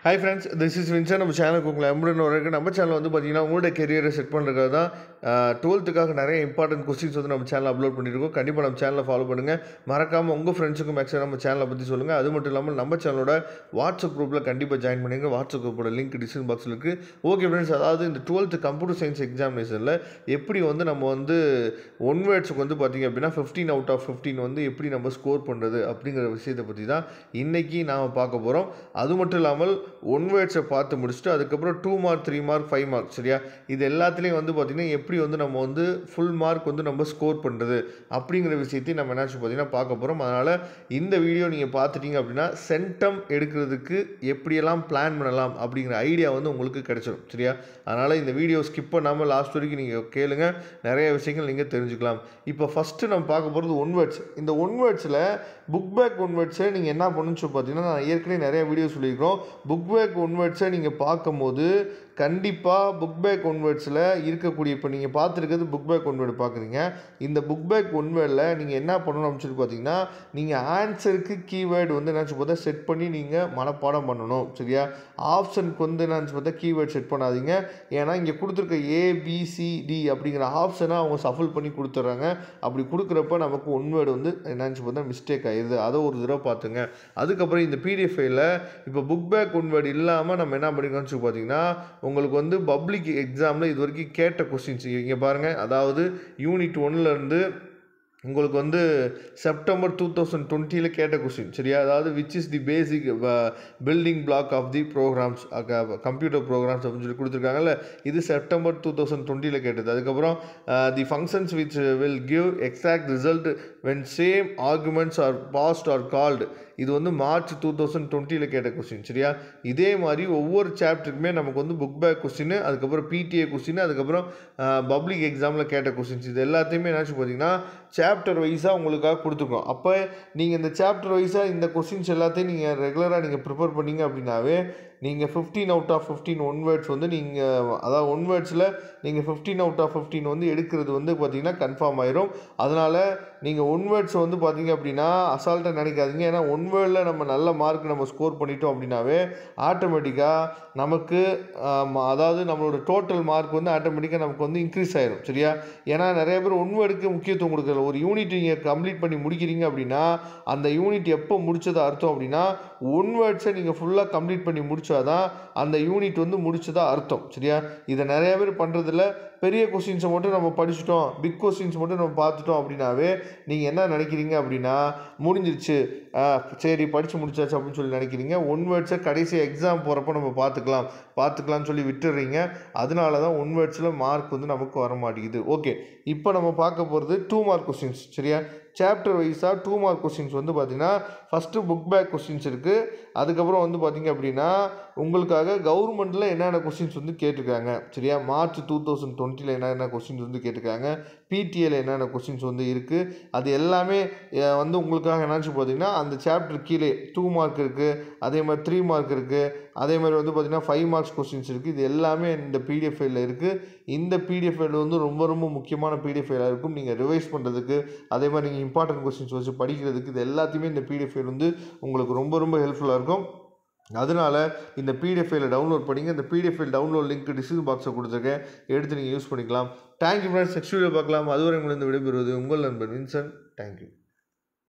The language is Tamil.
Hi friends, this is Vincent. நம்ம சேனலுக்கு உங்களை அன்புடன் வரவேற்கிறேன். நம்ம சேனல் வந்து பார்த்தீங்கன்னா உங்களோட கெரியரை செட் பண்ணுறதுக்காக தான் 12th நிறைய இம்பார்ட்டன்ட் கொஸ்டின்ஸ் வந்து நம்ம சேனல் அப்லோட் பண்ணியிருக்கோம். கண்டிப்பாக நம்ம சேனலை ஃபாலோ பண்ணுங்கள். மறக்காமல் உங்கள் ஃப்ரெண்ட்ஸுக்கும் மேக்ஸிமம் நம்ம சேனலை பற்றி சொல்லுங்கள். அது மட்டும் இல்லாமல் நம்ம சேனலோட வாட்ஸ்அப் குரூப்பில் கண்டிப்பாக ஜாயின் பண்ணுங்க. வாட்ஸ்அப் குரூப்போட லிங்க் டிஸ்கிரிப்ஷன் பாக்ஸில் இருக்குது. ஓகே ஃப்ரெண்ட்ஸ், அதாவது இந்த 12th கம்ப்யூட்டர் சயின்ஸ் எக்ஸாமினேஷனில் எப்படி வந்து நம்ம வந்து ஒன் வேர்ட்ஸுக்கு வந்து பார்த்திங்க அப்படின்னா 15 out of 15 வந்து எப்படி நம்ம ஸ்கோர் பண்ணுறது அப்படிங்கிற விஷயத்தை பற்றி தான் இன்றைக்கி நாம் பார்க்க போகிறோம். அது மட்டும் இல்லாமல் ஒன் வேர்ட்ஸை பார்த்து முடிச்சுட்டு அதுக்கப்புறம் 2 மார்க் 3 மார்க் 5 மார்க் சரியா, இது எல்லாத்துலேயும் வந்து பார்த்திங்கன்னா எப்படி வந்து நம்ம வந்து ஃபுல் மார்க் வந்து நம்ம ஸ்கோர் பண்ணுறது அப்படிங்கிற விஷயத்தையும் நம்ம என்னாச்சு பார்த்திங்கன்னா பார்க்க போகிறோம். அதனால் இந்த வீடியோ நீங்கள் பார்த்துட்டிங்க அப்படின்னா சென்டம் எடுக்கிறதுக்கு எப்படியெல்லாம் பிளான் பண்ணலாம் அப்படிங்கிற ஐடியா வந்து உங்களுக்கு கிடைச்சிடும் சரியா. அதனால் இந்த வீடியோ ஸ்கிப் பண்ணாமல் லாஸ்ட் வரைக்கும் நீங்கள் கேளுங்க, நிறைய விஷயங்கள் நீங்கள் தெரிஞ்சுக்கலாம். இப்போ ஃபஸ்ட்டு நம்ம பார்க்க போகிறது ஒன் வேர்ட்ஸ். இந்த ஒன் வேர்ட்ஸில் புக் பேக் ஒன் வேர்ட்ஸை நீங்கள் என்ன பண்ணுன்னு சொல்லி பார்த்தீங்கன்னா, நான் ஏற்கனவே நிறைய வீடியோ சொல்லியிருக்கிறோம். புக் பேக் ஒன் வேர்ட்ஸை நீங்கள் பார்க்கும்போது கண்டிப்பாக புக் பேக் ஒன் வேர்ட்ஸில் இருக்கக்கூடிய, இப்போ நீங்கள் பார்த்துருக்கிறது புக் பேக் ஒன் வேர்டு பார்க்குறீங்க. இந்த புக் பேக் ஒன் வேர்டில் நீங்கள் என்ன பண்ணணும் அப்படின்னு சொல்லி பார்த்தீங்கன்னா, நீங்கள் ஆன்சருக்கு கீவேர்டு வந்து என்னாச்சு பார்த்தா செட் பண்ணி நீங்கள் மனப்பாடம் பண்ணணும் சரியா. ஆப்ஷனுக்கு வந்து என்னாச்சு பார்த்தா கீவேர்டு செட் பண்ணாதீங்க. ஏன்னா இங்கே கொடுத்துருக்க ABCD அப்படிங்கிற ஆப்ஷனை அவங்க சஃபில் பண்ணி கொடுத்துட்றாங்க. அப்படி கொடுக்குறப்ப நமக்கு ஒன் வேர்டு வந்து என்னாச்சு பார்த்தா மிஸ்டேக் ஆயிடுது. அதை ஒரு தடவை பார்த்துங்க. அதுக்கப்புறம் இந்த PDF ஃபைலில் இப்போ புக் பேக் ஒன் வேர்டு இல்லாமல் நம்ம என்ன பண்ணிக்கலாம்னு சொல்லி பார்த்தீங்கன்னா, உங்களுக்கு வந்து பப்ளிக் எக்ஸாமில் இது வரைக்கும் கேட்ட கொஸ்டின்ஸ் இங்கே பாருங்கள். அதாவது யூனிட் 1லேருந்து உங்களுக்கு வந்து செப்டம்பர் 2020 கேட்ட கொஸ்டின் சரியா. அதாவது which is the basic building block of the programs computer programs அப்படின்னு சொல்லி கொடுத்துருக்காங்கல்ல, இது செப்டம்பர் 2020 கேட்டது. அதுக்கப்புறம் the functions which will give exact result when same arguments are passed or called, இது வந்து மார்ச் 2020 கேட்ட கொஸ்டின் சரியா. இதே மாதிரி ஒவ்வொரு சாப்டருக்குமே நமக்கு வந்து புக் பேக் கொஸ்டின், அதுக்கப்புறம் PTA கொஸ்டின், அதுக்கப்புறம் பப்ளிக் எக்ஸாமில் கேட்ட கொஸ்டின்ஸ், இது எல்லாத்தையுமே என்னாச்சு பார்த்தீங்கன்னா சாப்டர் வைஸாக உங்களுக்காக கொடுத்துருக்கோம். அப்போ நீங்கள் இந்த சாப்டர் வைஸாக இந்த கொஸ்டின்ஸ் எல்லாத்தையும் நீங்கள் ரெகுலராக நீங்கள் ப்ரிப்பேர் பண்ணிங்க அப்படின்னாவே நீங்கள் 15 out of 15 ஒன் வேர்ட்ஸ் வந்து நீங்கள், அதாவது ஒன் வேர்ட்ஸில் நீங்கள் 15 out of 15 வந்து எடுக்கிறது வந்து பார்த்திங்கன்னா கன்ஃபார்ம் ஆயிரும். அதனால் நீங்கள் ஒன் வேர்ட்ஸை வந்து பார்த்திங்க அப்படின்னா அசால்ட்டாக நினைக்காதீங்க. ஏன்னா ஒன் வேர்டில் நம்ம நல்ல மார்க் நம்ம ஸ்கோர் பண்ணிட்டோம் அப்படின்னாவே ஆட்டோமேட்டிக்காக நமக்கு அதாவது நம்மளோட டோட்டல் மார்க் வந்து ஆட்டோமேட்டிக்காக நமக்கு வந்து இன்க்ரீஸ் ஆயிரும் சரியா. ஏன்னா நிறைய பேர் ஒன் வேர்டுக்கு முக்கியத்துவம் கொடுக்கல. ஒரு யூனிட் நீங்கள் கம்ப்ளீட் பண்ணி முடிக்கிறீங்க அப்படின்னா அந்த யூனிட் எப்போ முடிச்சது அர்த்தம் அப்படின்னா ஒன் வேர்ட்ஸை நீங்கள் ஃபுல்லாக கம்ப்ளீட் பண்ணி முடிச்சாதான் அந்த யூனிட் வந்து முடிச்சதா அர்த்தம் சரியா. இதை நிறைய பேர் பண்ணுறதில்ல. பெரிய கொஸ்டின்ஸை மட்டும் நம்ம படிச்சுட்டோம், பிக் கொஸ்டின்ஸ் மட்டும் நம்ம பார்த்துட்டோம் அப்படின்னாவே நீங்கள் என்ன நினைக்கிறீங்க அப்படின்னா முடிஞ்சிருச்சு, சரி படித்து முடிச்சாச்சு அப்படின்னு சொல்லி நினைக்கிறீங்க. ஒன் வேர்ட்ஸை கடைசி எக்ஸாம் போகிறப்ப நம்ம பார்த்துக்கலாம்னு சொல்லி விட்டுடுறீங்க. அதனால தான் ஒன் வேர்ட்ஸில் மார்க் வந்து நமக்கு வர மாட்டேங்குது. ஓகே, இப்போ நம்ம பார்க்க போகிறது 2 மார்க் கொஸ்டின்ஸ் சரியா. சாப்டர் வைஸாக 2 மார்க் கொஸ்டின்ஸ் வந்து பார்த்திங்கன்னா ஃபஸ்ட்டு புக் பேக் கொஸ்டின்ஸ் இருக்குது. அதுக்கப்புறம் வந்து பார்த்திங்க அப்படின்னா உங்களுக்காக கவர்மெண்ட்டில் என்னென்ன கொஸ்டின்ஸ் வந்து கேட்டிருக்காங்க சரியா. மார்ச் 2020 என்னென்ன கொஸ்டின்ஸ் வந்து கேட்டிருக்காங்க, PTAல என்னென்ன கொஸ்டின்ஸ் வந்து இருக்குது, அது எல்லாமே வந்து உங்களுக்காக என்னாச்சு பார்த்தீங்கன்னா அந்த சாப்டர் கீழே 2 மார்க் இருக்குது, அதே மாதிரி 3 மார்க் இருக்குது, அதே மாதிரி வந்து பார்த்திங்கன்னா 5 மார்க்ஸ் கொஸ்டின்ஸ் இருக்குது. இது எல்லாமே இந்த PDF ஃபைலில் இருக்குது. இந்த PDF ஃபைல் வந்து ரொம்ப ரொம்ப முக்கியமான PDF ஃபைலாக இருக்கும். நீங்கள் ரிவைஸ் பண்ணுறதுக்கு, அதே மாதிரி நீங்கள் இம்பார்ட்டன்ட் கொஸ்டின்ஸ் வச்சு படிக்கிறதுக்கு, இது எல்லாத்தையுமே இந்த PDF ஃபைல் வந்து உங்களுக்கு ரொம்ப ரொம்ப ஹெல்ப்ஃபுல்லாக இருக்கும். அதனால் இந்த PDF ஃபைலை டவுன்லோட் பண்ணிங்க. இந்த PDF file download link description பாக்ஸை கொடுத்துருக்கேன், எடுத்து நீங்கள் யூஸ் பண்ணிக்கலாம். தேங்க்யூ ஃப்ரெண்ட்ஸ், நெக்ஸ்ட் வீடியோ பார்க்கலாம். அதுவரை உங்களுக்கு விடைபெறுவது உங்கள் நண்பன் வின்சென்ட். தேங்க்யூ.